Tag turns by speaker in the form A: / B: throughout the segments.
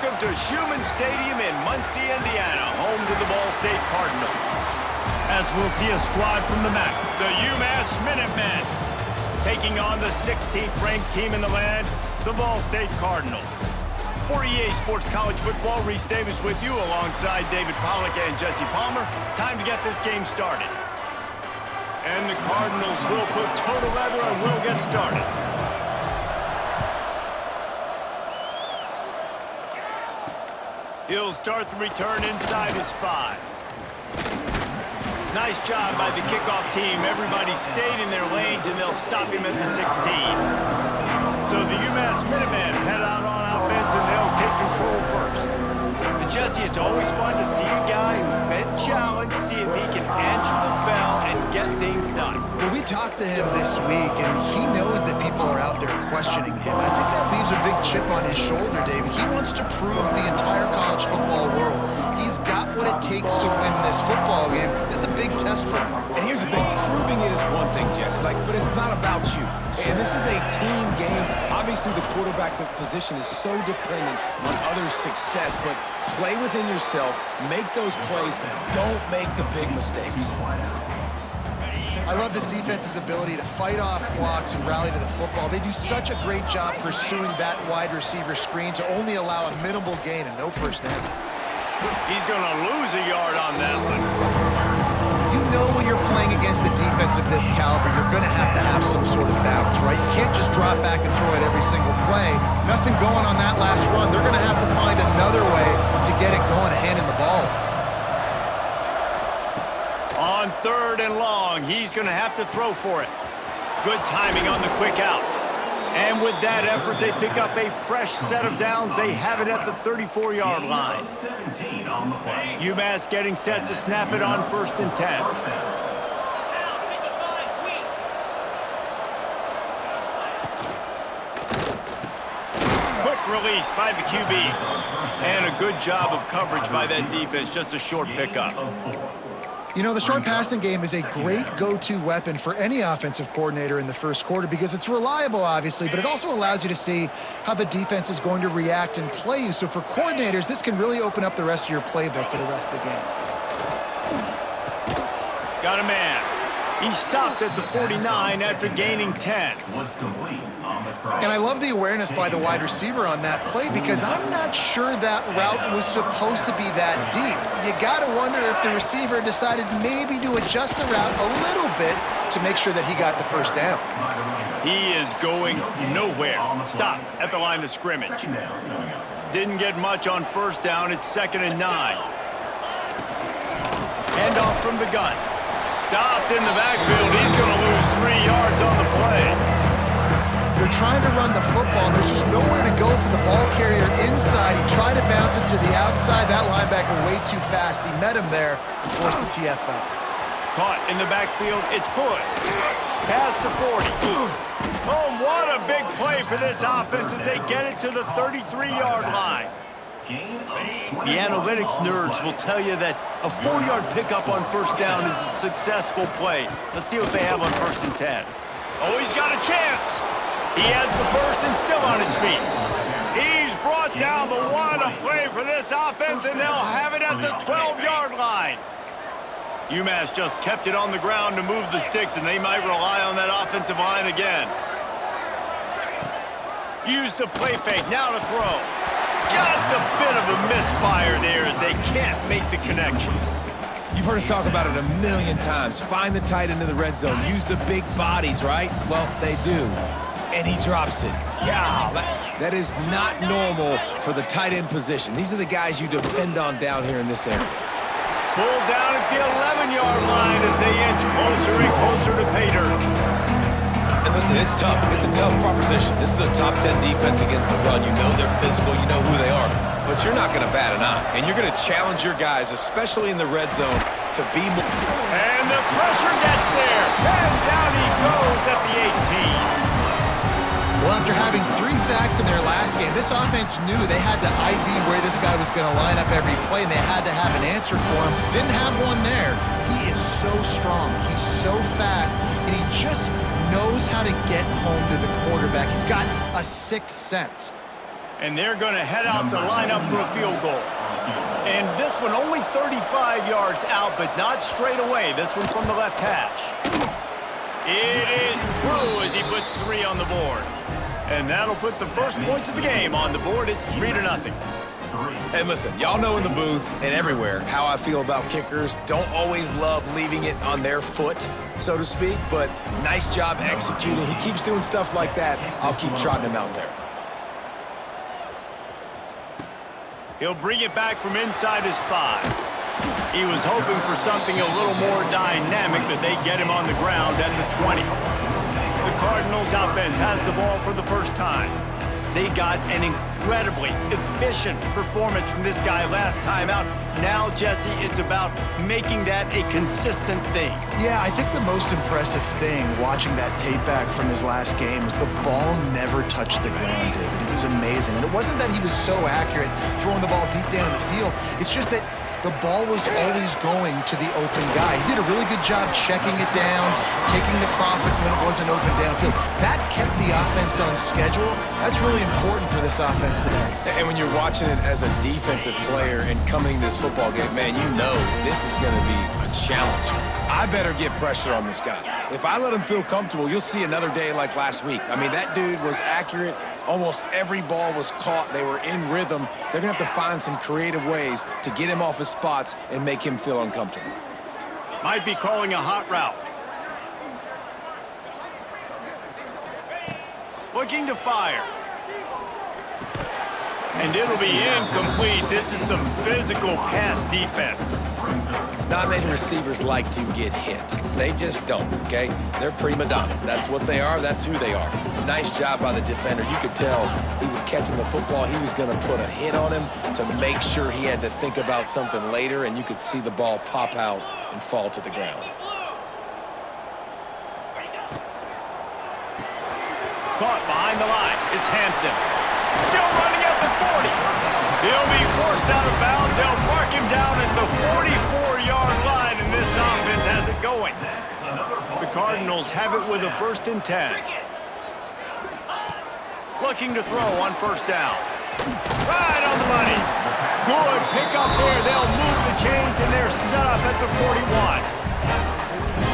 A: Welcome to Schumann Stadium in Muncie, Indiana, home to the Ball State Cardinals. As we'll see a squad from the MAC, the Umass Minutemen, taking on the 16th ranked team in the land, the Ball State Cardinals. For EA Sports College Football, Reese Davis with you alongside David Pollack and Jesse Palmer. Time to get this game started. And the Cardinals will put total leather and will get started. He'll start the return inside his 5. Nice job by the kickoff team. Everybody stayed in their lanes, and they'll stop him at the 16. So the UMass Minutemen head out on offense, and they'll take control first. But Jesse, it's always fun to see a guy who's been challenged, see if he can answer the bell and get things done.
B: Well, we talked to him this week, and he knows that people are out there questioning him. I think that leaves a big chip on his shoulder, David. He wants to prove to the entire college football world he's got what it takes to win this football game. This is a big test for him.
C: And here's the thing, proving it is one thing, Jess, but it's not about you. And this is a team game. Obviously, the quarterback position is so dependent on others' success, but play within yourself, make those plays, don't make the big mistakes.
B: I love this defense's ability to fight off blocks and rally to the football. They do such a great job pursuing that wide receiver screen to only allow a minimal gain and no first down.
A: He's going to lose a yard on that one.
B: You know when you're playing against a defense of this caliber, you're going to have some sort of balance, right? You can't just drop back and throw it every single play. Nothing going on that last run. They're going to have to find another way to get it going, handing the ball off.
A: On 3rd and long, he's going to have to throw for it. Good timing on the quick out. And with that effort, they pick up a fresh set of downs. They have it at the 34-yard line. UMass getting set to snap it on 1st and 10. Quick release by the QB. And a good job of coverage by that defense. Just a short pickup.
B: You know, the short passing game is a great go-to weapon for any offensive coordinator in the first quarter because it's reliable, obviously, but it also allows you to see how the defense is going to react and play you. So for coordinators, this can really open up the rest of your playbook for the rest of the game.
A: Got a man. He stopped at the 49 after gaining 10.
B: And I love the awareness by the wide receiver on that play because I'm not sure that route was supposed to be that deep. You got to wonder if the receiver decided maybe to adjust the route a little bit to make sure that he got the first down.
A: He is going nowhere. Stop at the line of scrimmage. Didn't get much on 1st down. It's 2nd and 9. Hand off from the gun. Stopped in the backfield. He's going to lose 3 yards on the play.
B: They're trying to run the football, and there's just nowhere to go for the ball carrier inside. He tried to bounce it to the outside. That linebacker way too fast. He met him there and forced the TFL.
A: Caught in the backfield. It's Hood. Past the 40. Oh, what a big play for this offense as they get it to the 33-yard line. The analytics nerds will tell you that a 4-yard pickup on 1st down is a successful play. Let's see what they have on 1st and 10. Oh, he's got a chance. He has the 1st and still on his feet. He's brought down, but what a play for this offense, and they'll have it at the 12-yard line. UMass just kept it on the ground to move the sticks, and they might rely on that offensive line again. Use the play fake, now to throw. Just a bit of a misfire there as they can't make the connection.
C: You've heard us talk about it a million times. Find the tight end in the red zone. Use the big bodies, right? Well, they do. And he drops it. Yeah, that is not normal for the tight end position. These are the guys you depend on down here in this area.
A: Pulled down at the 11-yard line as they inch closer and closer to pay dirt.
C: And listen, it's tough. It's a tough proposition. This is the top 10 defense against the run. You know they're physical. You know who they are. But you're not going to bat an eye. And you're going to challenge your guys, especially in the red zone, to be more.
A: And the pressure gets there. And down he goes at the 18.
B: Well, after having 3 sacks in their last game, this offense knew they had to ID where this guy was going to line up every play, and they had to have an answer for him. Didn't have one there. He is so strong. He's so fast, and he just knows how to get home to the quarterback. He's got a 6th sense.
A: And they're going to head out to line up for a field goal. And this one only 35 yards out, but not straight away. This one from the left hash. It is true as he puts 3 on the board. And that'll put the first points of the game on the board. It's 3-0.
C: And listen, y'all know in the booth and everywhere how I feel about kickers. Don't always love leaving it on their foot, so to speak, but nice job executing. He keeps doing stuff like that. I'll keep trotting him out there.
A: He'll bring it back from inside his 5. He was hoping for something a little more dynamic, but they get him on the ground at the 20. The Cardinals offense has the ball for the first time. They got an incredibly efficient performance from this guy last time out. Now, Jesse, it's about making that a consistent thing.
B: Yeah, I think the most impressive thing watching that tape back from his last game is the ball never touched the ground, David. It was amazing. And it wasn't that he was so accurate throwing the ball deep down the field. It's just that the ball was always going to the open guy. He did a really good job checking it down, taking the profit when it wasn't open downfield. That kept the offense on schedule. That's really important for this offense today.
C: And when you're watching it as a defensive player and coming to this football game, man, you know this is going to be a challenge. I better get pressure on this guy. If I let him feel comfortable, you'll see another day like last week. I mean, that dude was accurate. Almost every ball was caught. They were in rhythm. They're going to have to find some creative ways to get him off his spots and make him feel uncomfortable.
A: Might be calling a hot route. Looking to fire. And it'll be incomplete. This is some physical pass defense.
C: Not many receivers like to get hit. They just don't, okay? They're prima donnas. That's what they are. That's who they are. Nice job by the defender. You could tell he was catching the football. He was going to put a hit on him to make sure he had to think about something later, and you could see the ball pop out and fall to the ground.
A: Caught behind the line. It's Hampton. Still running at the 40. He'll be forced out of bounds. They'll mark him down at the 44-yard line, and this offense has it going. The Cardinals have it with a 1st and 10. Looking to throw on 1st down. Right on the money. Good pick up there. They'll move the chains, and they're set up at the 41.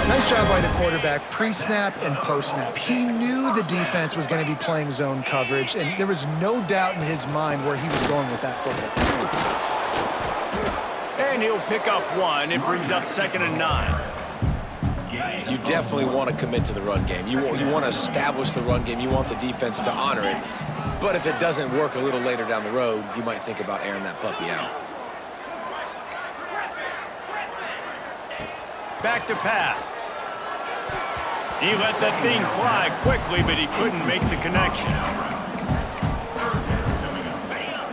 B: Nice job by the quarterback, pre-snap and post-snap. He knew the defense was going to be playing zone coverage, and there was no doubt in his mind where he was going with that football.
A: And he'll pick up 1. It brings up 2nd and 9.
C: You definitely want to commit to the run game. You want to establish the run game. You want the defense to honor it. But if it doesn't work a little later down the road, you might think about airing that puppy out.
A: Back to pass. He let that thing fly quickly, but he couldn't make the connection.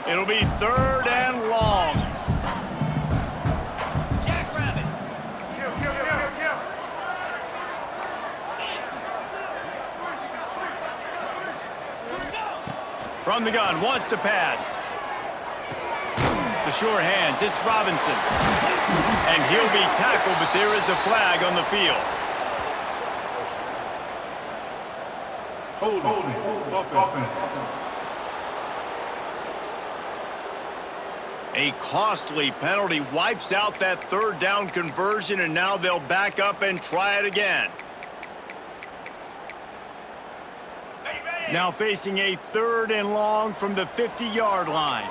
A: It'll be 3rd and long. From the gun, wants to pass. The sure hands, it's Robinson. And he'll be tackled, but there is a flag on the field. A costly penalty wipes out that 3rd down conversion, and now they'll back up and try it again. Now facing a 3rd and long from the 50-yard line.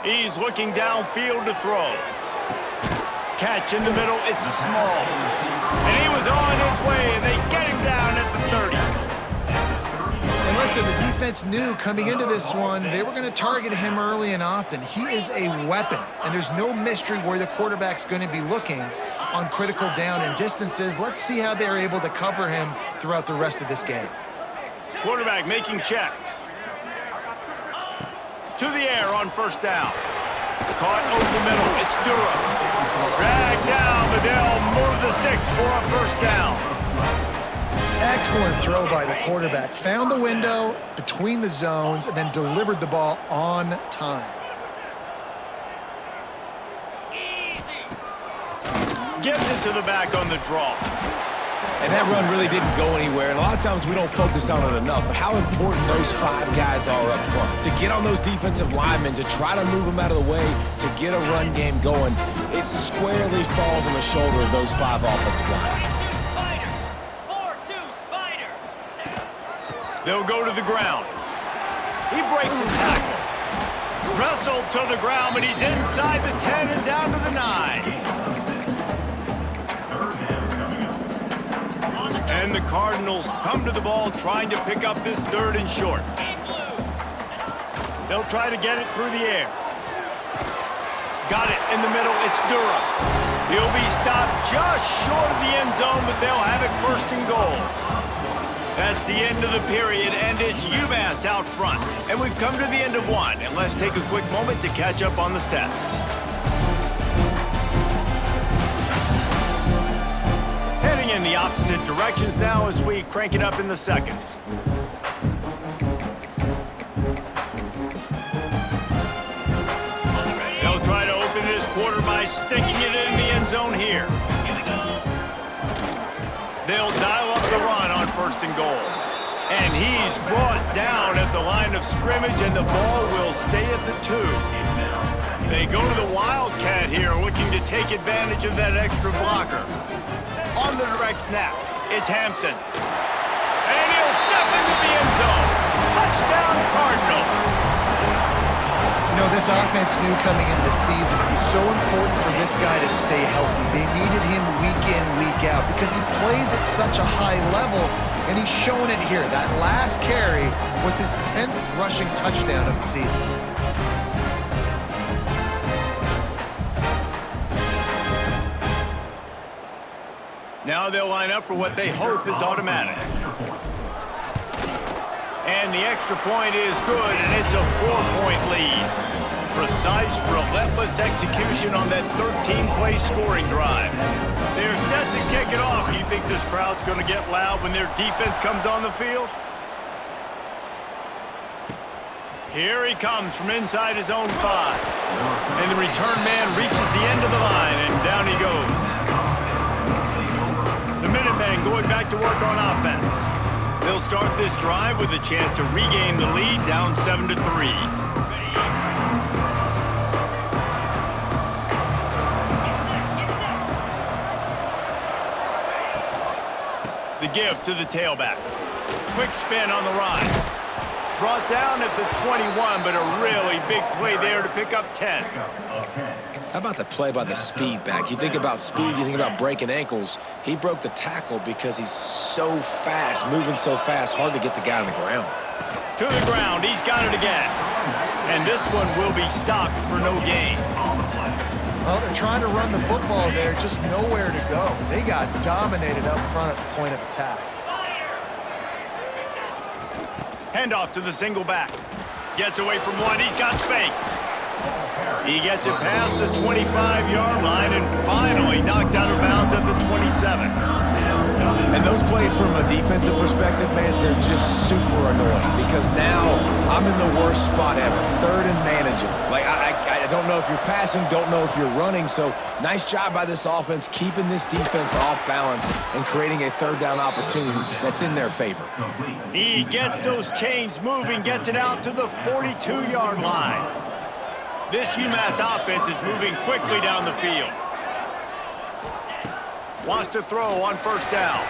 A: He's looking downfield to throw. Catch in the middle, it's small. And he was on his way, and they get him down at the 30.
B: And listen, the defense knew coming into this one, they were going to target him early and often. He is a weapon, and there's no mystery where the quarterback's going to be looking on critical down and distances. Let's see how they're able to cover him throughout the rest of this game.
A: Quarterback making checks. To the air on 1st down. Caught over the middle. It's Durham. Dragged down, but they'll move the sticks for a 1st down.
B: Excellent throw by the quarterback. Found the window between the zones and then delivered the ball on time.
A: Gives it to the back on the draw.
C: And that run really didn't go anywhere, and a lot of times we don't focus on it enough, but how important those 5 guys are up front. To get on those defensive linemen, to try to move them out of the way, to get a run game going, it squarely falls on the shoulder of those 5 offensive linemen.
D: 4-2 Spider.
A: They'll go to the ground. He breaks the tackle. Wrestled to the ground, but he's inside the 10 and down to the 9. And the Cardinals come to the ball trying to pick up this 3rd and short. They'll try to get it through the air. Got it in the middle. It's Dura. He'll be stopped just short of the end zone, but they'll have it 1st and goal. That's the end of the period, and it's Umass out front. And we've come to the end of 1, and let's take a quick moment to catch up on the stats. Heading in the opposite directions now as we crank it up in the 2nd. They'll try to open this quarter by sticking it in the end zone here. They'll dial up the run on 1st and goal. And he's brought down at the line of scrimmage, and the ball will stay at the 2. They go to the Wildcat here, looking to take advantage of that extra blocker. On the direct snap, it's Hampton. And he'll step into the end zone. Touchdown, Cardinals.
B: You know, this offense knew coming into the season it was so important for this guy to stay healthy. They needed him week in, week out because he plays at such a high level, and he's showing it here. That last carry was his 10th rushing touchdown of the season.
A: Now they'll line up for what they hope is automatic. And the extra point is good, and it's a 4-point lead. Precise, relentless execution on that 13-play scoring drive. They're set to kick it off. Do you think this crowd's going to get loud when their defense comes on the field? Here he comes from inside his own 5. And the return man reaches the end of the line, and down he goes. The Minutemen going back to work on offense. They'll start this drive with a chance to regain the lead, down 7-3. The give to the tailback. Quick spin on the ride. Brought down at the 21, but a really big play there to pick up 10.
C: How about the play by the speed back? You think about speed, you think about breaking ankles. He broke the tackle because he's so fast, moving so fast, hard to get the guy on the ground.
A: To the ground, he's got it again. And this one will be stopped for no gain.
B: Well, they're trying to run the football there, just nowhere to go. They got dominated up front at the point of attack.
A: Handoff to the single back. Gets away from one, he's got space. He gets it past the 25-yard line and finally knocked out of bounds at the 27.
C: And those plays from a defensive perspective, man, they're just super annoying because now I'm in the worst spot ever, 3rd and manageable. Like, I don't know if you're passing, don't know if you're running, so nice job by this offense keeping this defense off balance and creating a 3rd down opportunity that's in their favor.
A: He gets those chains moving, gets it out to the 42-yard line. This UMass offense is moving quickly down the field. Wants to throw on 1st down.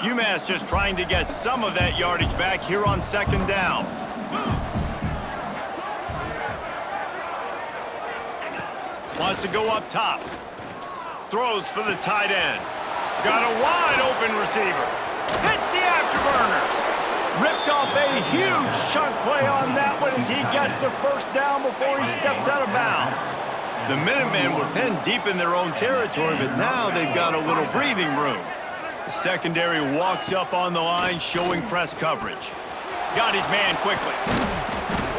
A: Umass just trying to get some of that yardage back here on 2nd down. Wants to go up top. Throws for the tight end. Got a wide open receiver. Hits the afterburners. Ripped off a huge chunk play on that one as he gets the 1st down before he steps out of bounds. The Minutemen were pinned deep in their own territory, but now they've got a little breathing room. The secondary walks up on the line, showing press coverage. Got his man quickly.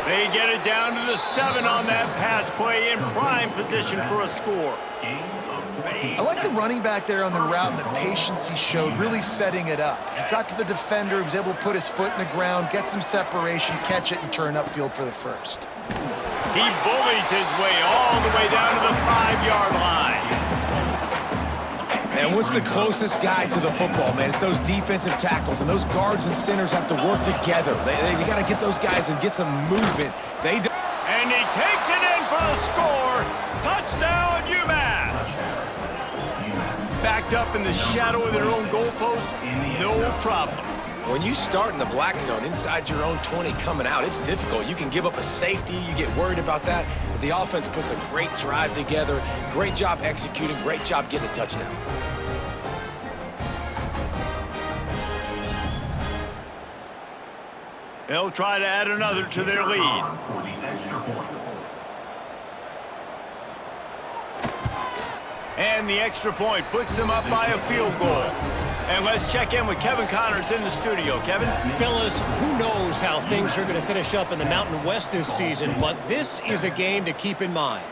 A: They get it down to the 7 on that pass play in prime position for a score.
B: I like the running back there on the route and the patience he showed, really setting it up. He got to the defender, he was able to put his foot in the ground, get some separation, catch it, and turn upfield for the first.
A: He bullies his way all the way down to the 5-yard line.
C: And what's the closest guy to the football, man? It's those defensive tackles, and those guards and centers have to work together. They got to get those guys and get some movement. They do.
A: And he takes it in for the score. Touchdown, Umass. Backed up in the shadow of their own goalpost, no problem.
C: When you start in the black zone inside your own 20 coming out, it's difficult. You can give up a safety. You get worried about that. But the offense puts a great drive together. Great job executing. Great job getting a touchdown.
A: They'll try to add another to their lead. And the extra point puts them up by a field goal. And let's check in with Kevin Connors in the studio. Kevin?
E: Fellas, who knows how things are going to finish up in the Mountain West this season, but this is a game to keep in mind.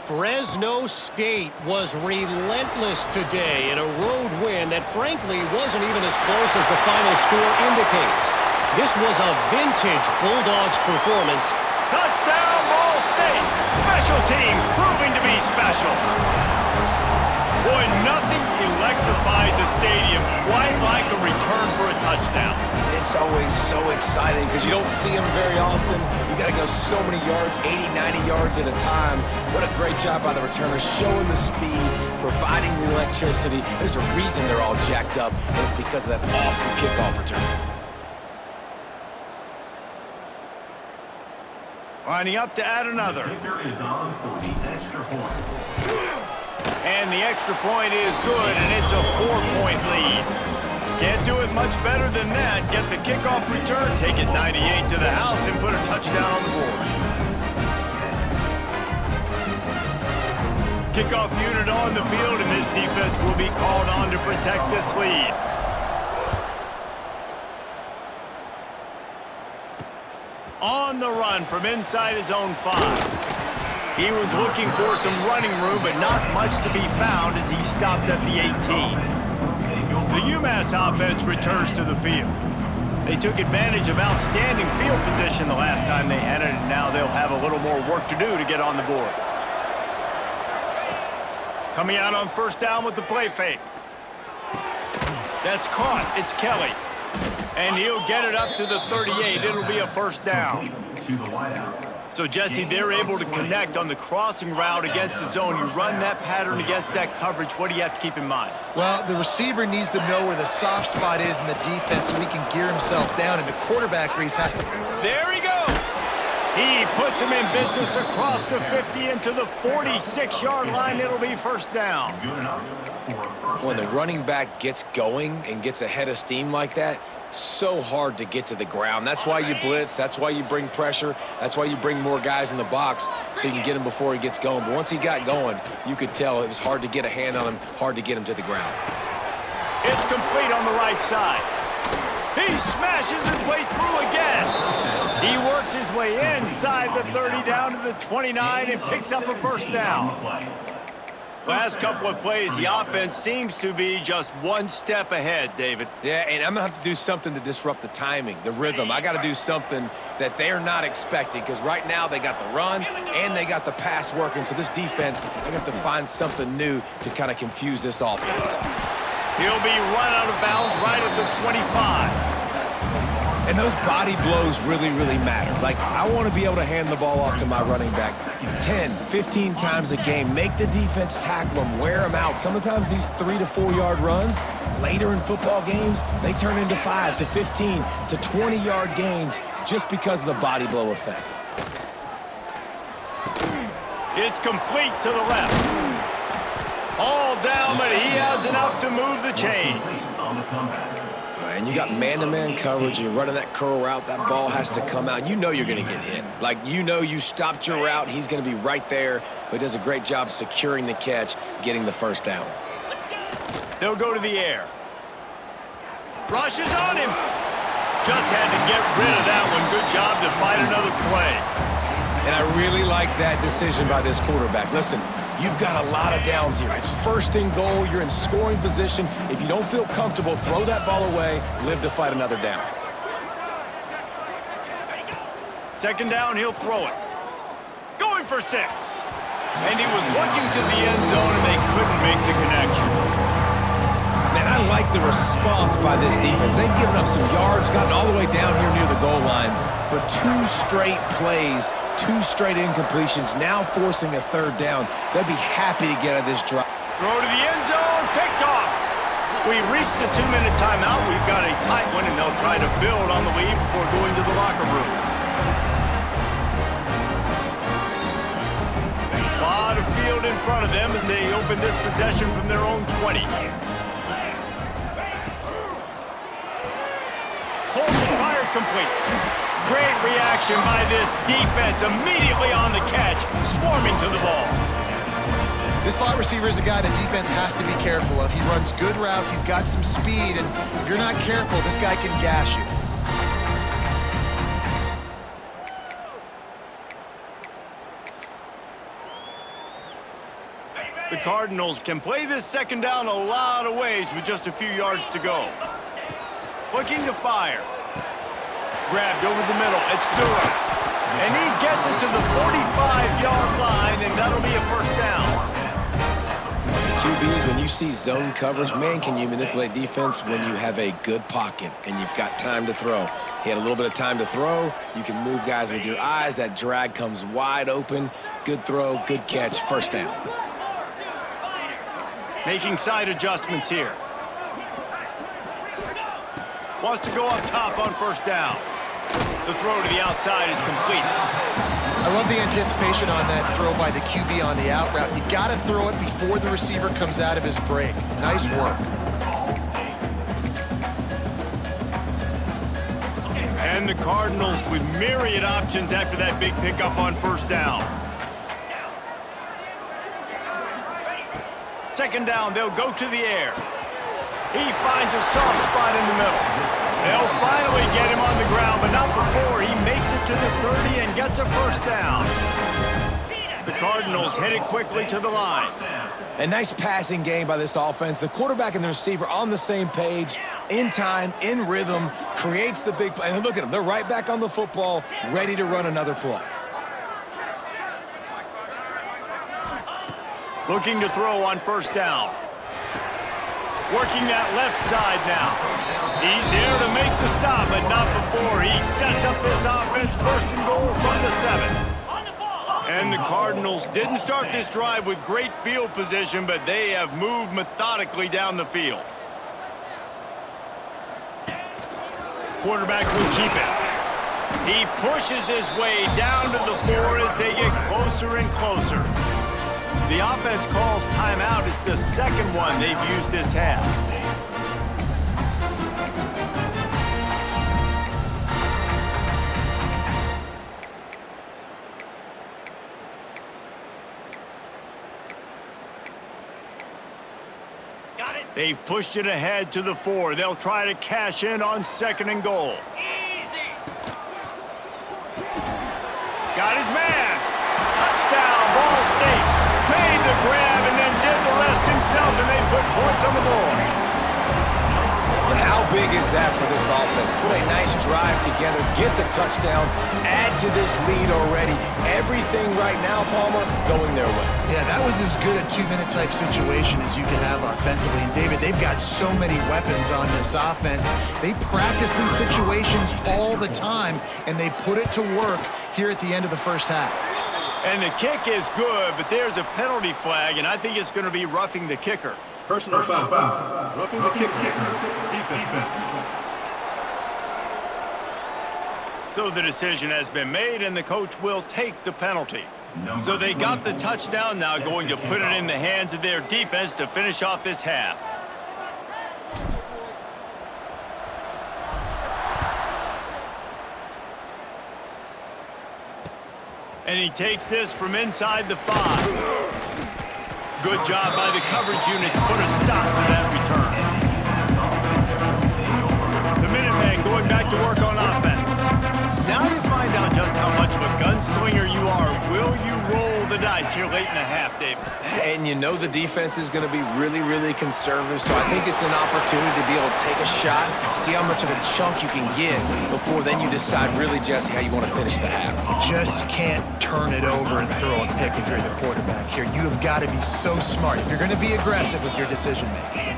E: Fresno State was relentless today in a road win that frankly wasn't even as close as the final score indicates. This was a vintage Bulldogs performance.
A: Touchdown, Ball State! Special teams proving to be special. Boy, nothing electrifies a stadium quite like a return for a touchdown.
C: It's always so exciting because you don't see them very often. You got to go so many yards, 80, 90 yards at a time. What a great job by the returners, showing the speed, providing the electricity. There's a reason they're all jacked up, and it's because of that awesome kickoff return.
A: Lining up to add another. And the extra point is good, and it's a 4-point lead. Can't do it much better than that. Get the kickoff return, take it 98 to the house, and put a touchdown on the board. Kickoff unit on the field, and this defense will be called on to protect this lead. On the run from inside his own 5. He was looking for some running room, but not much to be found as he stopped at the 18. The Umass offense returns to the field. They took advantage of outstanding field position the last time they had it, and now they'll have a little more work to do to get on the board. Coming out on first down with the play fake. That's caught. It's Kelly. And he'll get it up to the 38. It'll be a first down. So, Jesse, they're able to connect on the crossing route against the zone. You run that pattern against that coverage. What do you have to keep in mind?
B: Well, the receiver needs to know where the soft spot is in the defense so he can gear himself down, and the quarterback, Reese, has to...
A: There he goes! He puts him in business across the 50 into the 46-yard line. It'll be first down.
C: When the running back gets going and gets ahead of steam like that, so hard to get to the ground. That's why you blitz. That's why you bring pressure. That's why you bring more guys in the box so you can get him before he gets going. But once he got going, you could tell it was hard to get a hand on him, hard to get him to the ground.
A: It's complete on the right side. He smashes his way through again. He works his way inside the 30 down to the 29 and picks up a first down. Last couple of plays, the offense seems to be just one step ahead, David.
C: Yeah, and I'm going to have to do something to disrupt the timing, the rhythm. I got to do something that they're not expecting because right now they got the run and they got the pass working. So this defense, they have to find something new to kind of confuse this offense.
A: He'll be run out of bounds right at the 25.
C: And those body blows really, really matter. Like, I want to be able to hand the ball off to my running back 10, 15 times a game. Make the defense tackle them, wear them out. Sometimes these 3 to 4 yard runs, later in football games, they turn into 5 to 15 to 20-yard gains just because of the body blow effect.
A: It's complete to the left. All down, but he has enough to move the chains.
C: And you got man-to-man coverage, and you're running that curl route, that ball has to come out. You know you're going to get hit. Like, you know you stopped your route, he's going to be right there, but he does a great job securing the catch, getting the first down.
A: They'll go to the air. Rushes on him. Just had to get rid of that one. Good job to fight another play.
C: And I really like that decision by this quarterback. Listen, you've got a lot of downs here. It's first and goal. You're in scoring position. If you don't feel comfortable, throw that ball away. Live to fight another down.
A: Second down, he'll throw it. Going for 6. And he was looking to the end zone, and they couldn't make the connection.
C: Man, I like the response by this defense. They've given up some yards, gotten all the way down here near the goal line, but 2 straight plays, 2 straight incompletions, now forcing a third down. They'll be happy to get out of this drive.
A: Throw to the end zone, picked off. We've reached the 2-minute timeout. We've got a tight one, and they'll try to build on the lead before going to the locker room. A lot of field in front of them as they open this possession from their own 20. Holds and fired complete. Great reaction by this defense. Immediately on the catch, swarming to the ball.
B: This slot receiver is a guy the defense has to be careful of. He runs good routes, he's got some speed, and if you're not careful, this guy can gash you.
A: The Cardinals can play this second down a lot of ways with just a few yards to go. Looking to fire. Grabbed over the middle. It's Durham. And he gets it to the 45-yard line, and that'll be a first down.
C: QBs, when you see zone coverage, man, can you manipulate defense when you have a good pocket and you've got time to throw. He had a little bit of time to throw. You can move guys with your eyes. That drag comes wide open. Good throw, good catch, first down.
A: Making side adjustments here. Wants to go up top on first down. The throw to the outside is complete.
B: I love the anticipation on that throw by the QB on the out route. You got to throw it before the receiver comes out of his break. Nice work.
A: And the Cardinals with myriad options after that big pickup on first down. Second down, they'll go to the air. He finds a soft spot in the middle. They'll finally get him on the ground, but not before he makes it to the 30 and gets a first down. The Cardinals headed quickly to the line.
C: A nice passing game by this offense. The quarterback and the receiver on the same page, in time, in rhythm, creates the big play. And look at them. They're right back on the football, ready to run another play.
A: Looking to throw on first down. Working that left side now. He's there to make the stop, but not before he sets up this offense first and goal from the 7. And the Cardinals didn't start this drive with great field position, but they have moved methodically down the field. Quarterback will keep it. He pushes his way down to the 4 as they get closer and closer. The offense calls timeout. It's the second one they've used this half.
D: Got it.
A: They've pushed it ahead to the 4. They'll try to cash in on second and goal.
D: Easy.
A: Got his man. Touchdown, Ball State. Made the grab and then did the rest himself, and they put points on the board.
C: But how big is that for this offense? Put a nice drive together, get the touchdown, add to this lead already. Everything right now, Palmer, going their way.
B: Yeah, that was as good a 2-minute type situation as you could have offensively. And David, they've got so many weapons on this offense. They practice these situations all the time, and they put it to work here at the end of the first half.
A: And the kick is good, but there's a penalty flag, and I think it's going to be roughing the kicker.
F: Personal foul. Roughing the kicker. Defense.
A: So the decision has been made, and the coach will take the penalty. So they got the touchdown, now going to put it in the hands of their defense to finish off this half. And he takes this from inside the 5. Good job by the coverage unit to put a stop to that return. back to work on offense. Now you find out just how much of a gunslinger you are. Will you roll the dice here late in the half, David?
C: And you know the defense is going to be really, really conservative, so I think it's an opportunity to be able to take a shot, see how much of a chunk you can get before then you decide really, Jesse, how you want to finish the half.
B: Just can't turn it over and throw a pick if you're the quarterback here. You have got to be so smart if you're going to be aggressive with your decision-making.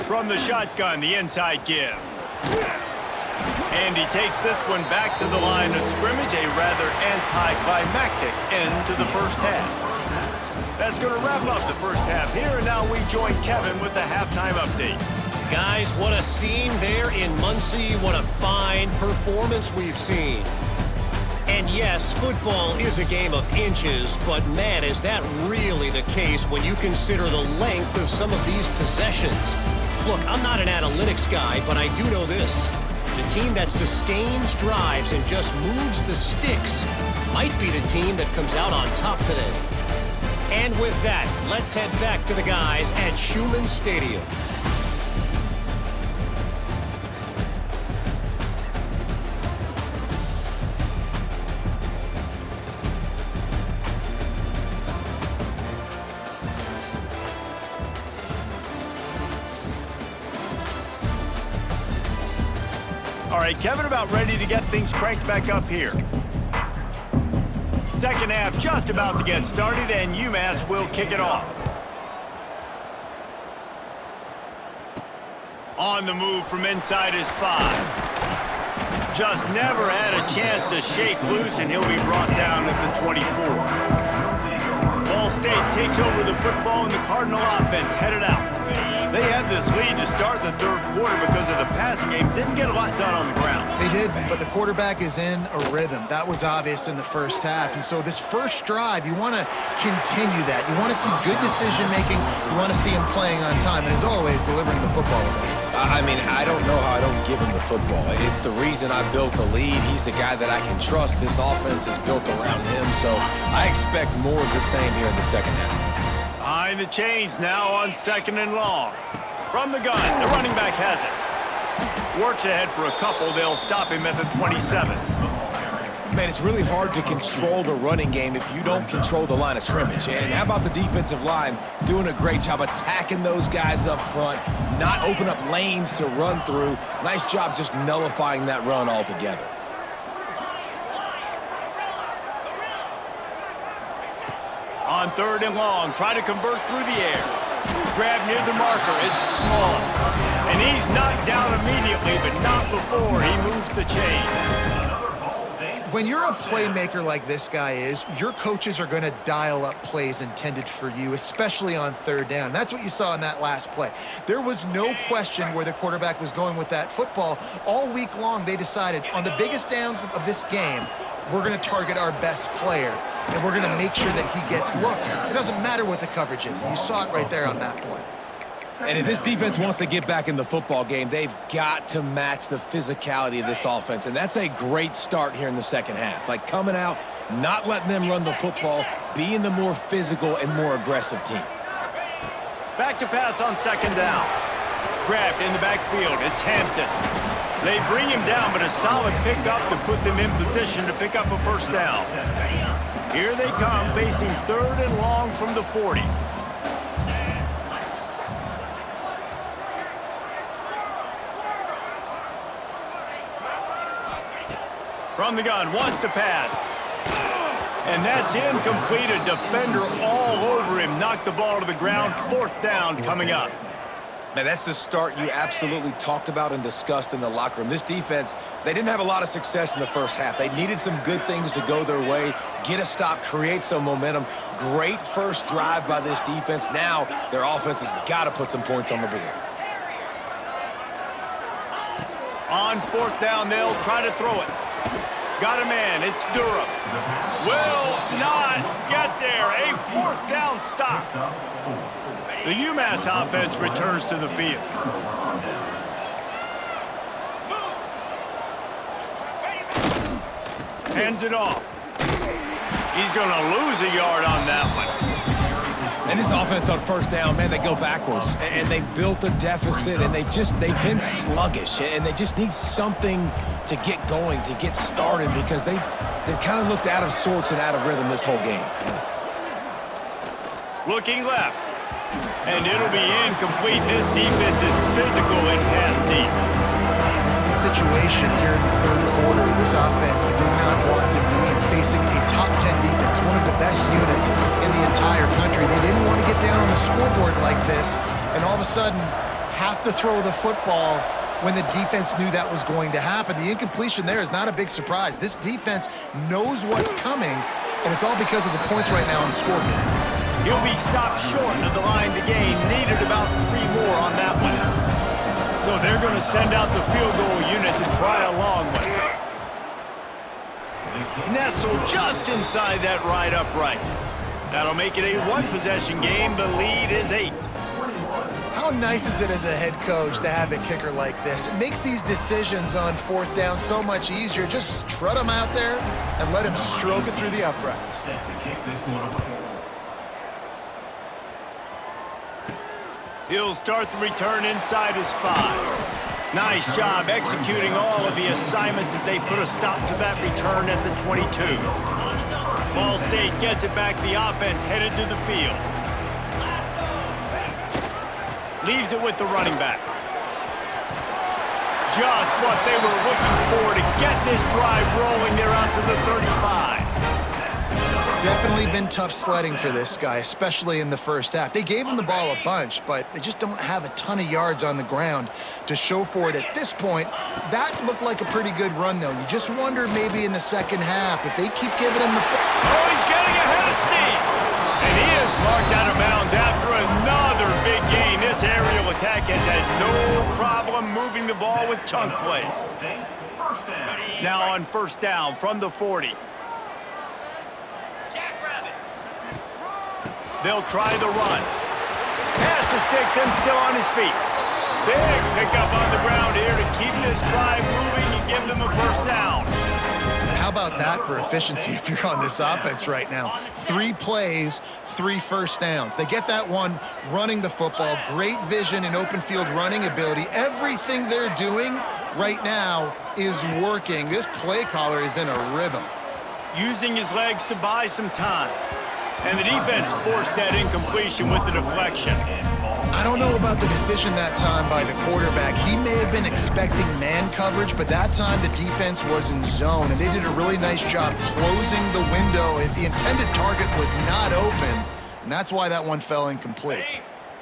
A: From the shotgun, the inside give. And he takes this one back to the line of scrimmage, a rather anticlimactic end to the first half. That's going to wrap up the first half here, and now we join Kevin with the halftime update.
E: Guys, what a scene there in Muncie. What a fine performance we've seen. And yes, football is a game of inches, but man, is that really the case when you consider the length of some of these possessions. Look, I'm not an analytics guy, but I do know this. The team that sustains drives and just moves the sticks might be the team that comes out on top today. And with that, let's head back to the guys at Schumann Stadium.
A: All right, Kevin about ready to get things cranked back up here. Second half just about to get started, and Umass will kick it off. On the move from inside his 5. Just never had a chance to shake loose, and he'll be brought down at the 24. Ball State takes over the football, and the Cardinal offense headed out. They had this lead to start the third quarter because of the passing game. Didn't get a lot done on the ground.
B: They did, but the quarterback is in a rhythm. That was obvious in the first half. And so this first drive, you want to continue that. You want to see good decision-making. You want to see him playing on time. And as always, delivering the football away.
C: I mean, I don't know how I don't give him the football. It's the reason I built the lead. He's the guy that I can trust. This offense is built around him, so I expect more of the same here in the second half.
A: Behind the chains now on 2nd and long. From the gun, the running back has it. Works ahead for a couple. They'll stop him at the 27.
C: Man, it's really hard to control the running game if you don't control the line of scrimmage. And how about the defensive line doing a great job attacking those guys up front, not open up lanes to run through. Nice job just nullifying that run altogether.
A: On 3rd and long, try to convert through the air. Grab near the marker, it's small. And he's knocked down immediately, but not before he moves the chains.
B: When you're a playmaker like this guy is, your coaches are going to dial up plays intended for you, especially on 3rd down. That's what you saw in that last play. There was no question where the quarterback was going with that football. All week long, they decided on the biggest downs of this game, we're going to target our best player, and we're going to make sure that he gets looks. It doesn't matter what the coverage is, and you saw it right there on that play.
C: And if this defense wants to get back in the football game, they've got to match the physicality of this offense, and that's a great start here in the second half. Like coming out, not letting them run the football, being the more physical and more aggressive team.
A: Back to pass on 2nd down. Grabbed in the backfield, it's Hampton. They bring him down, but a solid pickup to put them in position to pick up a 1st down. Here they come, facing 3rd and long from the 40. From the gun, wants to pass. And that's incomplete. A defender all over him. Knocked the ball to the ground. 4th down coming up.
C: Man, that's the start you absolutely talked about and discussed in the locker room. This defense, they didn't have a lot of success in the first half. They needed some good things to go their way, get a stop, create some momentum. Great first drive by this defense. Now their offense has got to put some points on the board.
A: On 4th down, they'll try to throw it. Got a man, it's Durham. Will not get there. A 4th down stop. The Umass offense returns to the field. Hands it off. He's going to lose a yard on that one.
C: And this offense on first down, man, they go backwards. And they've built a deficit, and they've been sluggish. And they just need something to get going, to get started, because they've kind of looked out of sorts and out of rhythm this whole game.
A: Looking left. And it'll be incomplete. This defense is physical and pass deep.
B: This is a situation here in the third quarter this offense did not want to be in, facing a top 10 defense, one of the best units in the entire country. They didn't want to get down on the scoreboard like this and all of a sudden have to throw the football when the defense knew that was going to happen. The incompletion there is not a big surprise. This defense knows what's coming, and it's all because of the points right now on the scoreboard.
A: He'll be stopped short of the line to gain. Needed about 3 more on that one. So they're going to send out the field goal unit to try a long one. Nestled just inside that right upright. That'll make it a one-possession game. The lead is 8.
B: How nice is it as a head coach to have a kicker like this? It makes these decisions on fourth down so much easier. Just strut him out there and let him stroke it through the uprights.
A: He'll start the return inside his 5. Nice job executing all of the assignments as they put a stop to that return at the 22. Ball State gets it back. The offense headed to the field. Leaves it with the running back. Just what they were looking for to get this drive rolling. They're out to the 35.
B: Definitely been tough sledding for this guy, especially in the first half. They gave him the ball a bunch, but they just don't have a ton of yards on the ground to show for it at this point. That looked like a pretty good run, though. You just wonder maybe in the second half if they keep giving him the...
A: Oh, he's getting ahead of steam! And he is marked out of bounds after another big gain. This aerial attack has had no problem moving the ball with chunk plays. Now on first down from the 40. They'll try the run. Pass the sticks and still on his feet. Big pickup on the ground here to keep this drive moving and give them a first down.
B: How about that for efficiency if you're on this offense right now? 3 plays, 3 first downs. They get that one running the football. Great vision and open field running ability. Everything they're doing right now is working. This play caller is in a rhythm.
A: Using his legs to buy some time. And the defense forced that incompletion with the deflection.
B: I don't know about the decision that time by the quarterback. He may have been expecting man coverage, but that time the defense was in zone, and they did a really nice job closing the window. The intended target was not open, and that's why that one fell incomplete.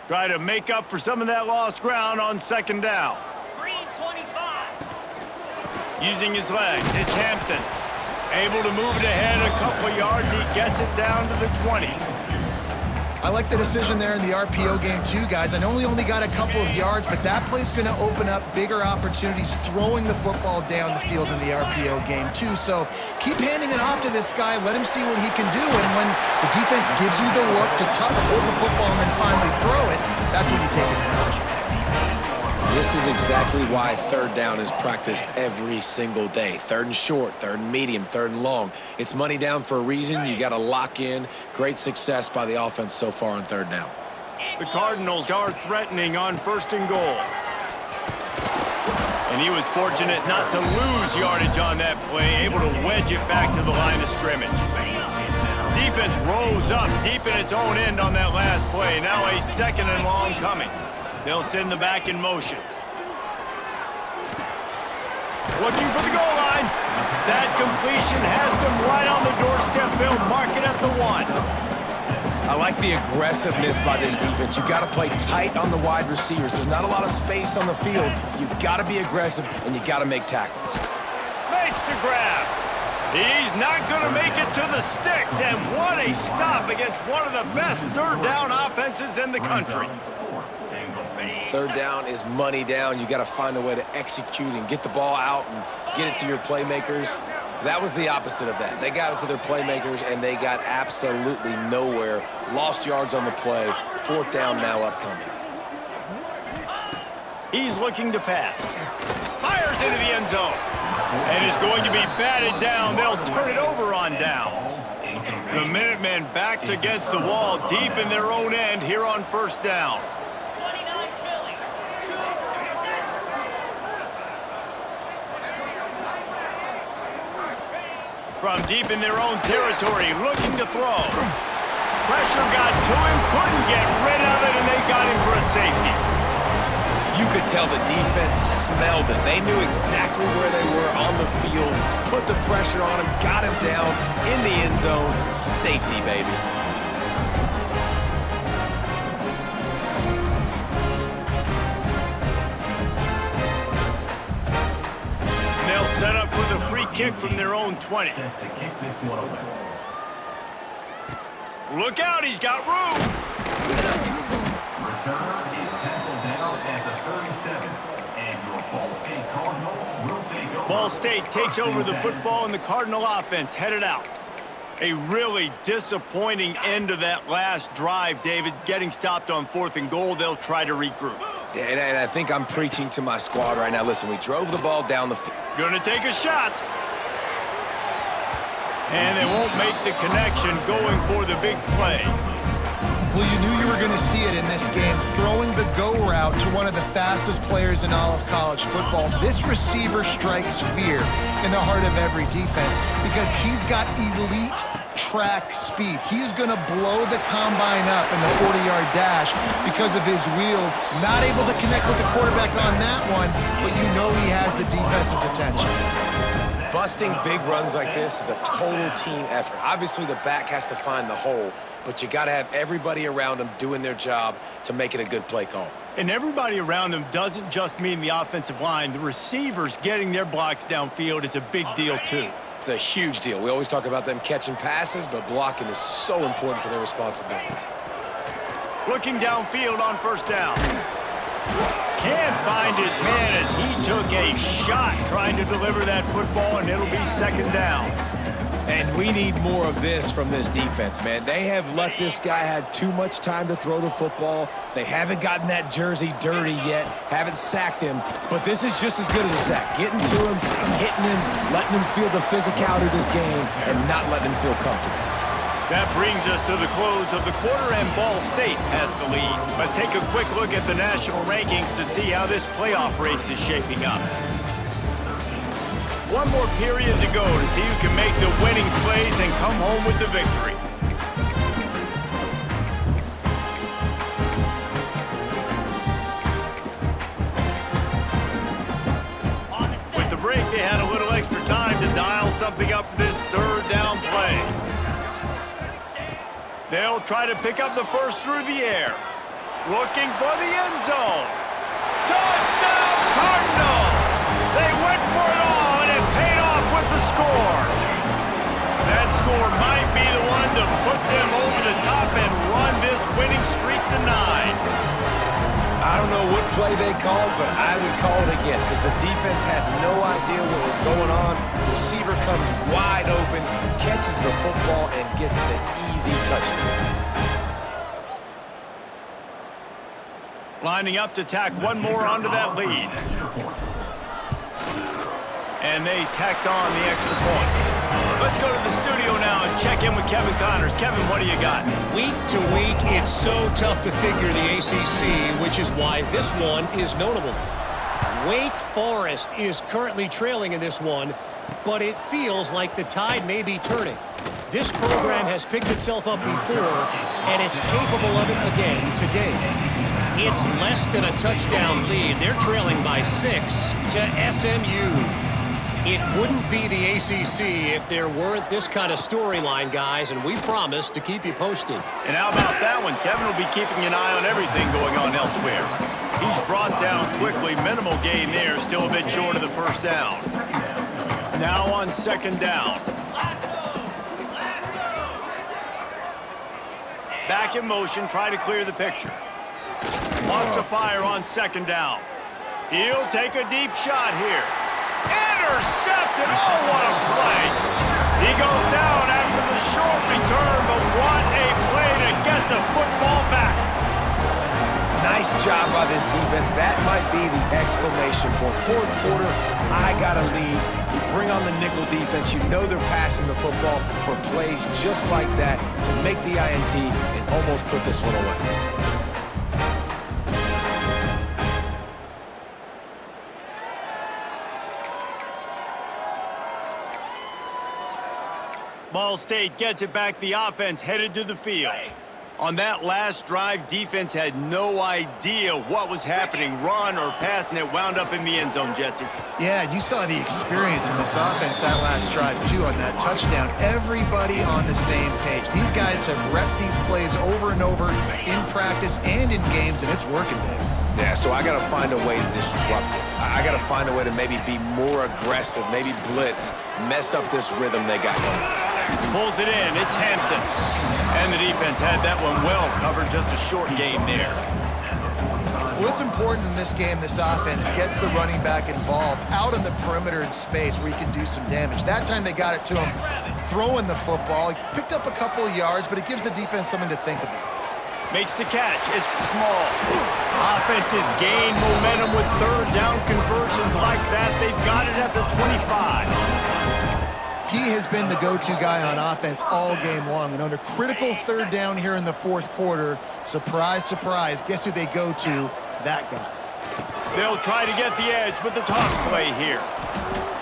A: Try to make up for some of that lost ground on second down.
D: Green 25.
A: Using his legs, it's Hampton. Able to move it ahead a couple of yards. He gets it down to the 20.
B: I like the decision there in the RPO game too, guys. I know he only got a couple of yards, but that play's going to open up bigger opportunities throwing the football down the field in the RPO game too. So keep handing it off to this guy. Let him see what he can do. And when the defense gives you the look to hold the football and then finally throw it, that's when you take advantage.
C: This is exactly why third down is practiced every single day. Third and short, third and medium, third and long. It's money down for a reason. You got to lock in. Great success by the offense so far on third down.
A: The Cardinals are threatening on first and goal. And he was fortunate not to lose yardage on that play, able to wedge it back to the line of scrimmage. Defense rose up deep in its own end on that last play. Now a second and long coming. They'll send the back in motion. Looking for the goal line. That completion has them right on the doorstep. They'll mark it at the 1.
C: I like the aggressiveness by this defense. You got to play tight on the wide receivers. There's not a lot of space on the field. You got to be aggressive, and you got to make tackles.
A: Makes the grab. He's not going to make it to the sticks, and what a stop against one of the best third down offenses in the country.
C: Third down is money down. You got to find a way to execute and get the ball out and get it to your playmakers. That was the opposite of that. They got it to their playmakers, and they got absolutely nowhere. Lost yards on the play. Fourth down now upcoming.
A: He's looking to pass. Fires into the end zone. And is going to be batted down. They'll turn it over on downs. The Minutemen backs against the wall deep in their own end here on first down.
D: 29 Philly.
A: From deep in their own territory, looking to throw. Pressure got to him, couldn't get rid of it, and they got him for a safety.
C: You could tell the defense smelled it. They knew exactly where they were on the field, put the pressure on him, got him down in the end zone. Safety, baby.
A: And they'll set up for the free kick from their own 20.
G: Set to kick this one away.
A: Look out, he's got room.
G: Returner is tackled down at the 37. And your Ball State Cardinals will take over.
A: Ball State takes over the football, and the Cardinal offense headed out. A really disappointing end of that last drive, David. Getting stopped on 4th and goal, they'll try to regroup.
C: And I think I'm preaching to my squad right now. Listen, we drove the ball down the field.
A: Gonna take a shot. And they won't make the connection going for the big play.
B: Well, you knew you were going to see it in this game, throwing the go route to one of the fastest players in all of college football. This receiver strikes fear in the heart of every defense because he's got elite track speed. He is going to blow the combine up in the 40-yard dash because of his wheels. Not able to connect with the quarterback on that one, but you know he has the defense's attention.
C: Busting big runs like this is a total team effort. Obviously, the back has to find the hole, but you got to have everybody around them doing their job to make it a good play call.
A: And everybody around them doesn't just mean the offensive line. The receivers getting their blocks downfield is a big deal, too.
C: It's a huge deal. We always talk about them catching passes, but blocking is so important for their responsibilities.
A: Looking downfield on first down. Can't find his man as he took a shot trying to deliver that football, and it'll be second down.
C: And we need more of this from this defense, man. They have let this guy have too much time to throw the football. They haven't gotten that jersey dirty yet, haven't sacked him, but this is just as good as a sack. Getting to him, hitting him, letting him feel the physicality of this game, and not letting him feel comfortable.
A: That brings us to the close of the quarter, and Ball State has the lead. Let's take a quick look at the national rankings to see how this playoff race is shaping up. One more period to go to see who can make the winning plays and come home with the victory. With the break, they had a little extra time to dial something up for this third down play. They'll try to pick up the first through the air. Looking for the end zone. Touchdown, Cardinals! They went for it all, and it paid off with the score. That score might be the one to put them over the top and run this winning streak to 9.
C: I don't know what play they called, but I would call it again because the defense had no idea what was going on. Receiver comes wide open, catches the football, and gets the easy touchdown.
A: Lining up to tack one more onto that lead. And they tacked on the extra point. Let's go to the studio now and check in with Kevin Connors. Kevin, what do you got?
E: Week to week, it's so tough to figure the ACC, which is why this one is notable. Wake Forest is currently trailing in this one, but it feels like the tide may be turning. This program has picked itself up before, and it's capable of it again today. It's less than a touchdown lead. They're trailing by 6 to SMU. It wouldn't be the ACC if there weren't this kind of storyline, guys, and we promise to keep you posted.
A: And how about that one? Kevin will be keeping an eye on everything going on elsewhere. He's brought down quickly. Minimal gain there, still a bit short of the first down. Now on second down. Back in motion, try to clear the picture. Wants to fire on second down. He'll take a deep shot here. Intercepted! Oh, what a play! He goes down after the short return, but what a play to get the football back.
C: Nice job by this defense. That might be the exclamation point. Fourth quarter, I got a lead. You bring on the nickel defense. You know they're passing the football for plays just like that to make the INT and almost put this one away.
A: Ball State gets it back. The offense headed to the field. On that last drive, defense had no idea what was happening. Run or pass, and it wound up in the end zone, Jesse.
B: Yeah, you saw the experience in this offense that last drive, too, on that touchdown. Everybody on the same page. These guys have repped these plays over and over in practice and in games, and it's working, Dave.
C: Yeah, so I got to find a way to disrupt it. I got to find a way to maybe be more aggressive, maybe blitz, mess up this rhythm they got going.
A: Pulls it in. It's Hampton. And the defense had that one well covered. Just a short game there.
B: Well, it's important in this game this offense gets the running back involved out on the perimeter in space where he can do some damage. That time they got it to him throwing the football. He picked up a couple of yards, but it gives the defense something to think about.
A: Makes the catch. It's small. Offenses gain momentum with third down conversions like that. They've got it at the 25.
B: He has been the go-to guy on offense all game long. And under critical third down here in the fourth quarter, surprise, surprise, guess who they go to? That guy.
A: They'll try to get the edge with the toss play here.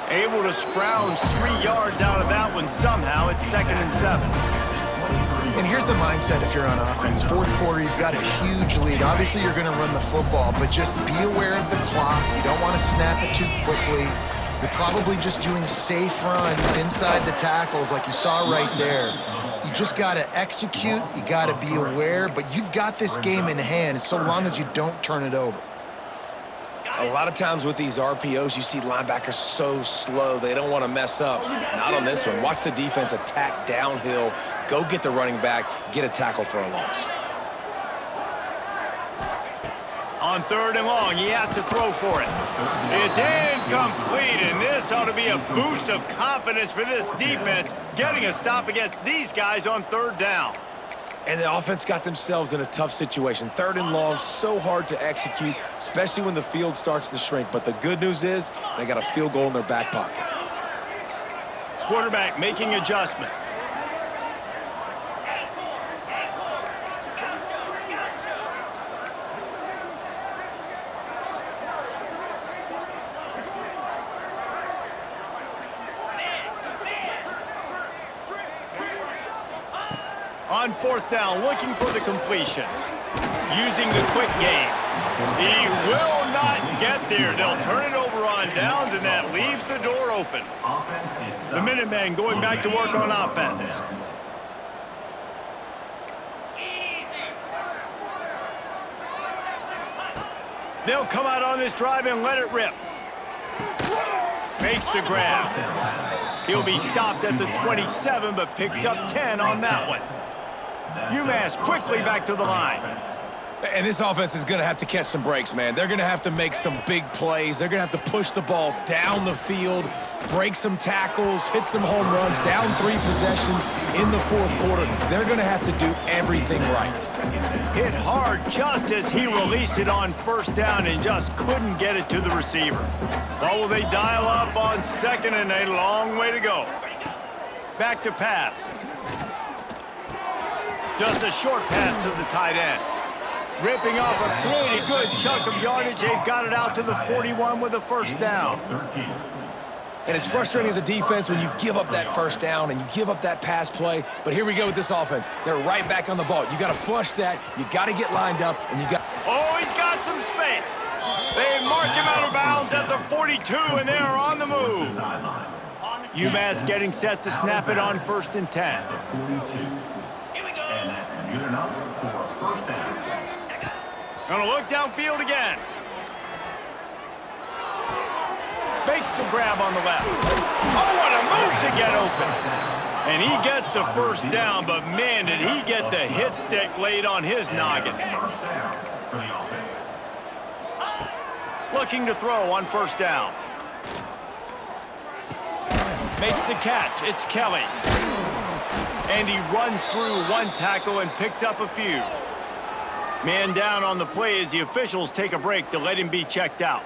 A: Able to scrounge 3 yards out of that one somehow. It's 2nd and 7.
B: And here's the mindset if you're on offense. Fourth quarter, you've got a huge lead. Obviously, you're going to run the football, but just be aware of the clock. You don't want to snap it too quickly. You're probably just doing safe runs inside the tackles like you saw right there. You just got to execute. You got to be aware, but you've got this game in hand so long as you don't turn it over.
C: A lot of times with these RPOs, you see linebackers so slow, they don't want to mess up. Not on this one. Watch the defense attack downhill, go get the running back, get a tackle for a loss.
A: On 3rd and long, he has to throw for it. It's incomplete, and this ought to be a boost of confidence for this defense, getting a stop against these guys on 3rd down.
C: And the offense got themselves in a tough situation. 3rd and long, so hard to execute, especially when the field starts to shrink. But the good news is they got a field goal in their back pocket.
A: Quarterback making adjustments. On 4th down, looking for the completion. Using the quick game. He will not get there. They'll turn it over on downs, and that leaves the door open. The Minutemen going back to work on offense. They'll come out on this drive and let it rip. Makes the grab. He'll be stopped at the 27, but picks up 10 on that one. Umass quickly back to the line.
C: And this offense is going to have to catch some breaks, man. They're going to have to make some big plays. They're going to have to push the ball down the field, break some tackles, hit some home runs, down 3 possessions in the fourth quarter. They're going to have to do everything right.
A: Hit hard just as he released it on 1st down and just couldn't get it to the receiver. Well, will they dial up on 2nd and a long way to go? Back to pass. Just a short pass to the tight end. Ripping off a pretty good chunk of yardage. They've got it out to the 41 with a 1st down.
C: And it's frustrating as a defense when you give up that 1st down and you give up that pass play. But here we go with this offense. They're right back on the ball. You got to flush that. You got to get lined up, and you got.
A: Oh, he's got some space. They mark him out of bounds at the 42, and they are on the move. Umass getting set to snap it on 1st and 10.
G: And that's good enough for a 1st down.
A: Gonna look downfield again. Makes the grab on the left. Oh, what a move to get open. And he gets the 1st down, but man, did he get the hit stick laid on his noggin. Looking to throw on 1st down. Makes the catch. It's Kelly. And he runs through 1 tackle and picks up a few. Man down on the play as the officials take a break to let him be checked out.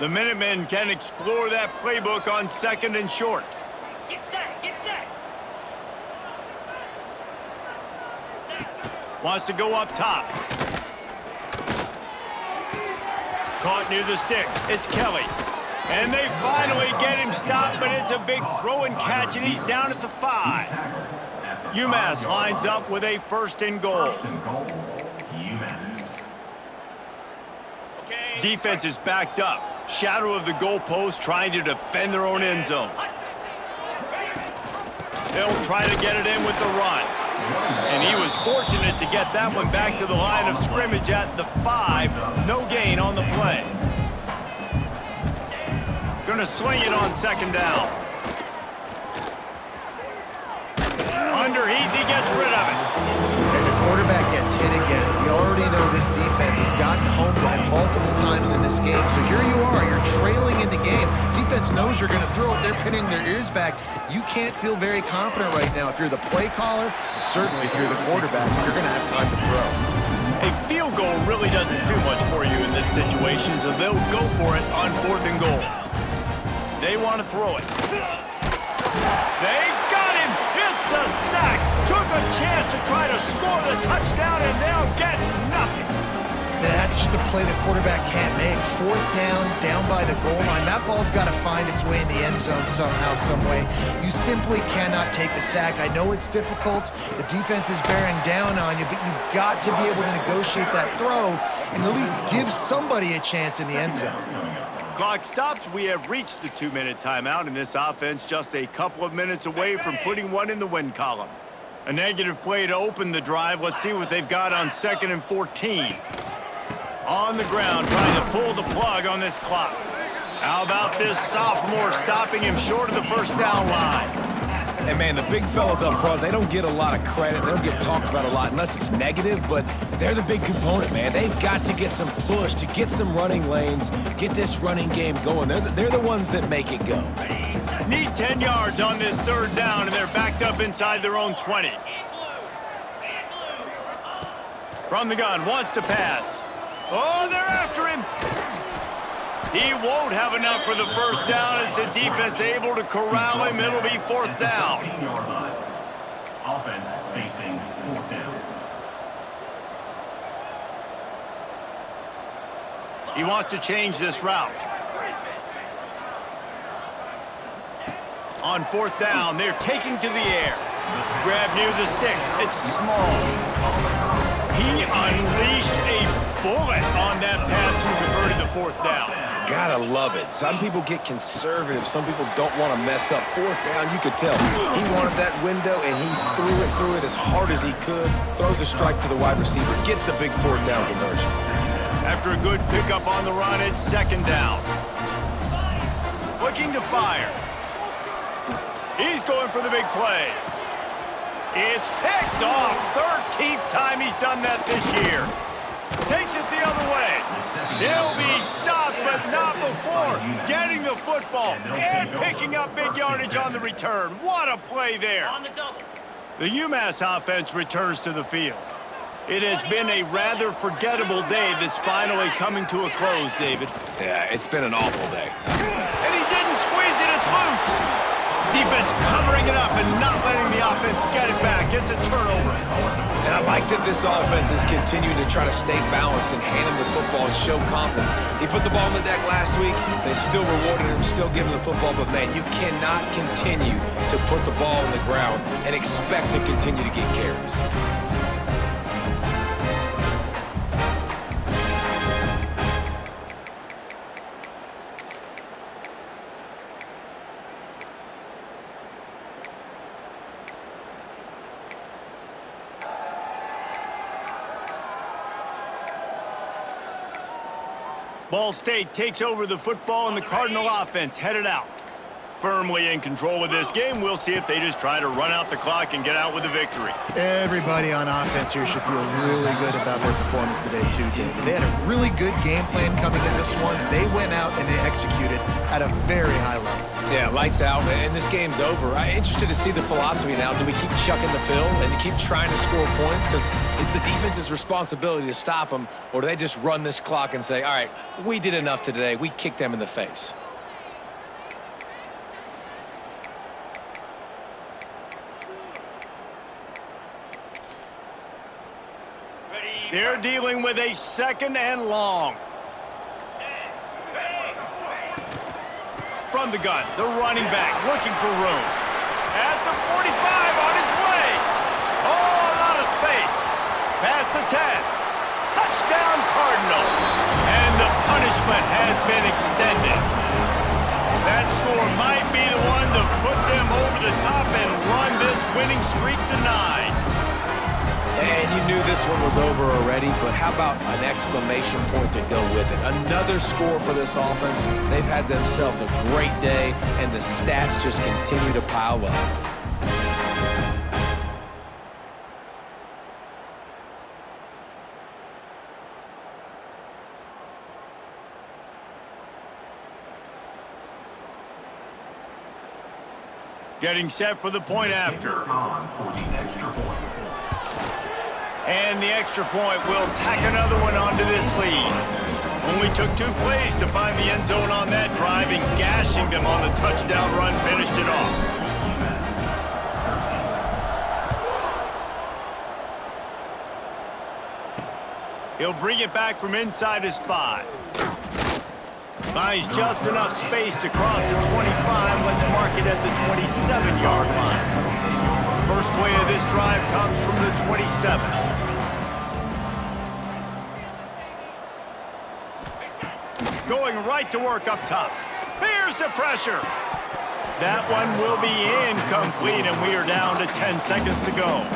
A: The Minutemen can explore that playbook on 2nd and short.
D: Get set, get set.
A: Wants to go up top. Caught near the sticks. It's Kelly. And they finally get him stopped, but it's a big throw and catch, and he's down at the 5. Umass lines up with a 1st and goal.
G: Umass.
A: Defense is backed up. Shadow of the goalpost trying to defend their own end zone. They'll try to get it in with the run. And he was fortunate to get that one back to the line of scrimmage at the 5. No gain on the play. Gonna sling it on 2nd down. Underheat, he gets rid of it.
B: And the quarterback gets hit again. We already know this defense has gotten home to him multiple times in this game. So here you are, you're trailing in the game. Defense knows you're going to throw it. They're pinning their ears back. You can't feel very confident right now. If you're the play caller, and certainly if you're the quarterback, you're going to have time to throw.
A: A field goal really doesn't do much for you in this situation, so they'll go for it on 4th and goal. They want to throw it. They got him! It's a sack! Took a chance to try to score the touchdown, and they'll get nothing.
B: That's just a play the quarterback can't make. 4th down by the goal line. That ball's got to find its way in the end zone somehow, some way. You simply cannot take a sack. I know it's difficult. The defense is bearing down on you, but you've got to be able to negotiate that throw and at least give somebody a chance in the end zone.
A: Clock stops. We have reached the 2-minute timeout, and this offense just a couple of minutes away from putting one in the win column. A negative play to open the drive. Let's see what they've got on 2nd and 14. On the ground, trying to pull the plug on this clock. How about this sophomore stopping him short of the 1st down line?
C: And man, the big fellas up front, they don't get a lot of credit. They don't get talked about a lot unless it's negative, but they're the big component, man. They've got to get some push, to get some running lanes, get this running game going. They're the ones that make it go.
A: Need 10 yards on this 3rd down, and they're backed up inside their own 20. From the gun, wants to pass. Oh, they're after him. He won't have enough for the 1st down as the defense able to corral him. It'll be 4th down.
G: 15-yard line. Offense facing 4th down.
A: He wants to change this route. On 4th down, they're taking to the air. Grab near the sticks. It's small. He unleashed a bullet on that pass and converted the 4th down.
C: Gotta love it. Some people get conservative. Some people don't want to mess up. 4th down, you could tell. He wanted that window, and he threw it as hard as he could. Throws a strike to the wide receiver. Gets the big 4th down conversion.
A: After a good pickup on the run, it's 2nd down. Looking to fire. He's going for the big play. It's picked off. 13th time he's done that this year. Takes it the other way. He'll be stopped, but not before getting the football and picking up big yardage on the return. What a play there.
D: On the double.
A: The Umass offense returns to the field. It has been a rather forgettable day that's finally coming to a close, David.
C: Yeah, it's been an awful day.
A: And he didn't squeeze it. It's loose. Defense covering it up and not letting the offense get it back. It's a turnover.
C: And I like that this offense is continuing to try to stay balanced and hand him the football and show confidence. He put the ball on the deck last week. They still rewarded him, still giving him the football. But, man, you cannot continue to put the ball on the ground and expect to continue to get carries.
A: Ball State takes over the football and the Cardinal offense headed out. Firmly in control of this game. We'll see if they just try to run out the clock and get out with a victory.
B: Everybody on offense here should feel really good about their performance today too, David. They had a really good game plan coming to this one. They went out and they executed at a very high level.
C: Yeah, lights out, and this game's over. I'm interested to see the philosophy now. Do we keep chucking the pill and keep trying to score points because it's the defense's responsibility to stop them, or do they just run this clock and say, all right, we did enough today. We kicked them in the face.
A: They're dealing with a 2nd and long. From the gun, the running back looking for room. At the 45 on his way. Oh, a lot of space. Past the 10. Touchdown Cardinals. And the punishment has been extended. That score might be the one to put them over the top and run this winning streak to 9.
C: And you knew this one was over already, but how about an exclamation point to go with it? Another score for this offense. They've had themselves a great day, and the stats just continue to pile up.
A: Getting set for the point after.
G: On for the extra point.
A: And the extra point will tack another one onto this lead. Only took 2 plays to find the end zone on that drive, and gashing them on the touchdown run finished it off. He'll bring it back from inside his 5. Finds just enough space to cross the 25. Let's mark it at the 27-yard line. First play of this drive comes from the 27. Going right to work up top. Here's the pressure. That one will be incomplete, and we are down to 10 seconds to go.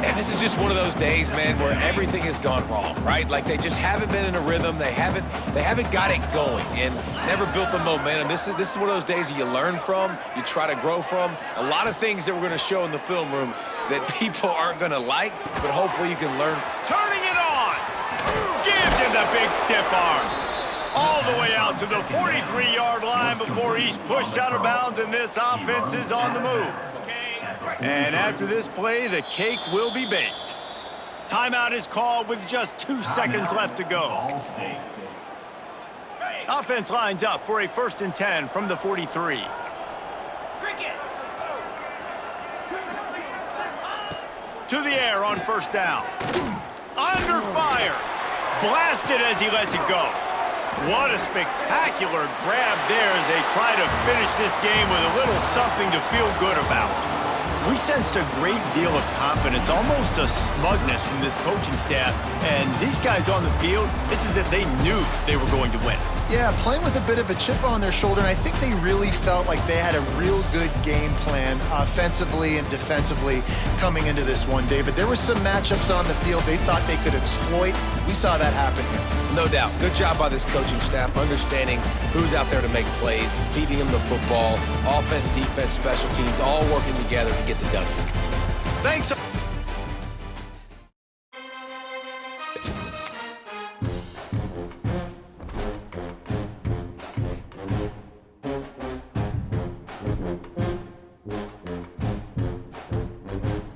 C: And this is just one of those days, man, where everything has gone wrong, right? Like they just haven't been in a rhythm. They haven't got it going and never built the momentum. This is one of those days that you learn from, you try to grow from. A lot of things that we're going to show in the film room that people aren't going to like, but hopefully you can learn.
A: Turning it on. Gives him the big stiff arm. All the way out to the 43-yard line before he's pushed out of bounds, and this offense is on the move. And after this play, the cake will be baked. Timeout is called with just 2 seconds left to go. Offense lines up for a 1st and 10 from the 43. To the air on 1st down. Under fire. Blasted as he lets it go. What a spectacular grab there as they try to finish this game with a little something to feel good about. We sensed a great deal of confidence, almost a smugness from this coaching staff. And these guys on the field, it's as if they knew they were going to win.
B: Yeah, playing with a bit of a chip on their shoulder, and I think they really felt like they had a real good game plan offensively and defensively coming into this one, David. There were some matchups on the field they thought they could exploit. We saw that happen here.
C: No doubt. Good job by this coaching staff, understanding who's out there to make plays, feeding them the football, offense, defense, special teams, all working together to get the W.
A: Thanks.